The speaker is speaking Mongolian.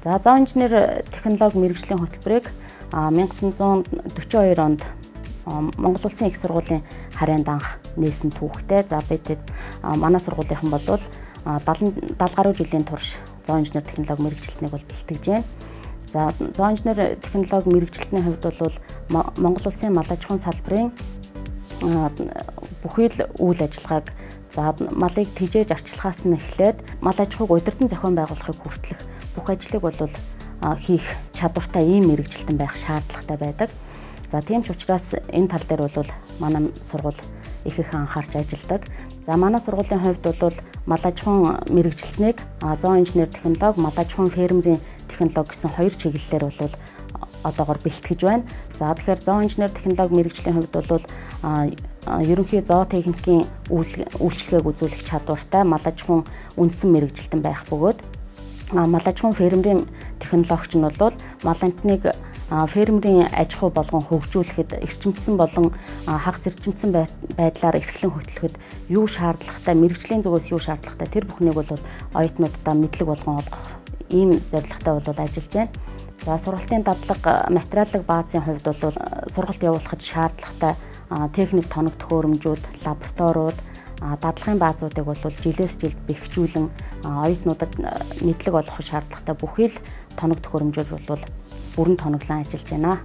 За зоон инженер технологи мэргэжлийн хөтөлбөрийг 1942 онд Монгол Улсын их сургуулийн харьяанд анх нээсэн түүхтэй. За бид манай сургуулийнхан бол 70 гаруй жилийн турш зоон инженер технологи мэргэжилтнийг бол бэлтгэж байна. За зоон инженер технологи мэргэжилтний хувьд бол Монгол Улсын мал аж ахуйн салбарын бүхий л үйл ажиллагааг малыг тижээж арчилахаас нь эхлээд мал аж ахуйг удирдан зохион байгуулахыг хүртэлх бүх ажлыг бол хийх чадвартай ийм мэргэжилтэн байх шаардлагатай байдаг. За тийм ч учраас энэ тал дээр бол манай сургууль их анхаарч ажилладаг. За манай сургуулийн хувьд бол мал аж ахуйн мэргэжилтнийг зоон инженер технологи, мал аж ахуйн фермерийн технологи гэсэн хоёр чиглэлээр бол одоогоор бэлтгэж байна. За тэгэхээр зоон инженер технологи мэргэжлийн хувьд бол ерөнхий зоотехникийн үйлчлэгийг үзүүлэх чадвартай мал аж ахуйн үндсэн мэргэжилтэн байх бөгөөд мал аж ахуйн фермерийн технологич нь бол мал амтныг фермерийн аж ахуй болгон хөгжүүлэхэд эрчимцэн болон хагас эрчимцэн байдлаар эрхлэн хөтлөхөд юу шаардлагатай, мэргэжлийн зүгээс юу шаардлагатай тэр бүхнийг бол оюутнуудаа мэдлэг болгон олгох ийм зорилготой бол ажиллаж байна. За сургалтын дадлага, материалын баазын хувьд бол сургалт явуулахад шаардлагатай техник тоног төхөөрөмжүүд, лабораториуд, дадлагын баазуудыг бол жилээс жилд бэхжүүлэн оюутнуудад мэдлэг олгох шаардлагатай бүхий л тоног төхөөрөмжүүд бол бүрэн тоноглон ажиллаж байна.